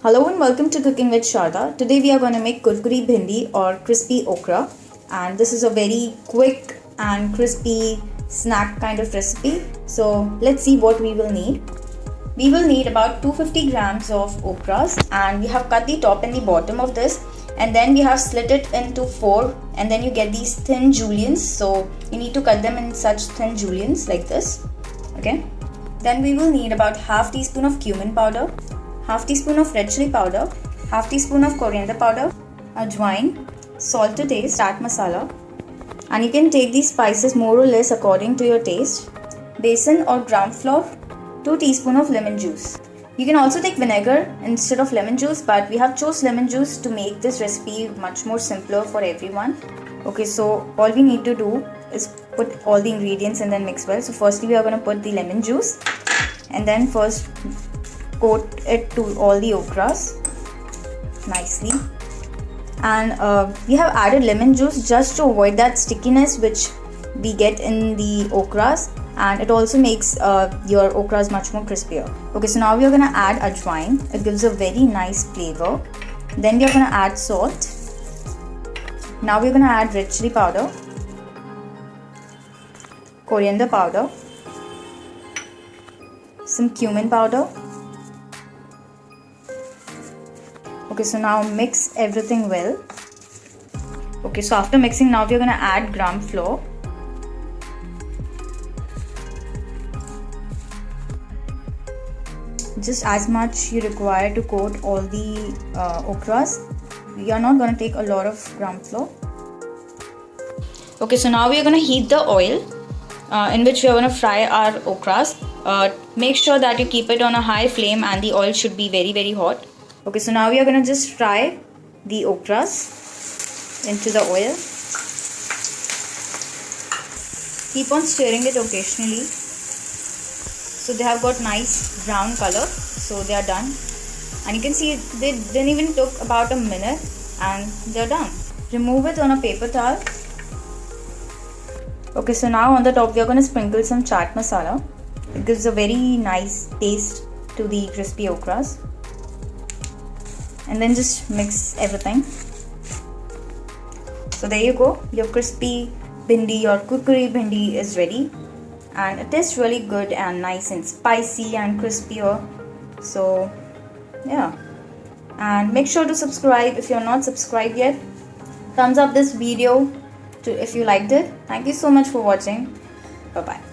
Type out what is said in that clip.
Hello and welcome to Cooking with Sharda. Today we are going to make Kurkuri Bhindi or crispy okra, and this is a very quick and crispy snack kind of recipe. So let's see what we will need. We will need about 250 grams of okras, and we have cut the top and the bottom of this, and then we have split it into 4, and then you get these thin juliens. So you need to cut them in such thin juliens like this. Okay. Then we will need about half teaspoon of cumin powder, half teaspoon of red chili powder, half teaspoon of coriander powder, ajwain, salt to taste, chaat masala, and you can take these spices more or less according to your taste, besan or gram flour, 2 teaspoon of lemon juice. You can also take vinegar instead of lemon juice, but we have chose lemon juice to make this recipe much more simpler for everyone. Okay, so all we need to do is put all the ingredients and then mix well. So firstly we are going to put the lemon juice, and then first coat it to all the okras nicely. And we have added lemon juice just to avoid that stickiness which we get in the okras, and it also makes your okras much more crispier. Okay, so now we are going to add ajwain. It gives a very nice flavor. Then we are going to add salt. Now we are going to add red chili powder, coriander powder, some cumin powder. Okay, so now mix everything well. Okay, so after mixing, now we are going to add gram flour. Just as much you require to coat all the okras. We are not going to take a lot of gram flour. Okay, so now we are going to heat the oil in which we are going to fry our okras. Make sure that you keep it on a high flame and the oil should be very hot. Okay, so now we are going to just fry the okras into the oil. Keep on stirring it occasionally. So they have got nice brown color. So they are done. And you can see they didn't even took about a minute and they are done. Remove it on a paper towel. Okay, so now on the top we are going to sprinkle some chaat masala. It gives a very nice taste to the crispy okras. And then just mix everything. So there you go, your crispy bhindi or kurkuri bhindi is ready, and it is really good and nice and spicy and crispier. So yeah, and make sure to subscribe if you are not subscribed yet. Thumbs up this video if you liked it. Thank you so much for watching. Bye bye.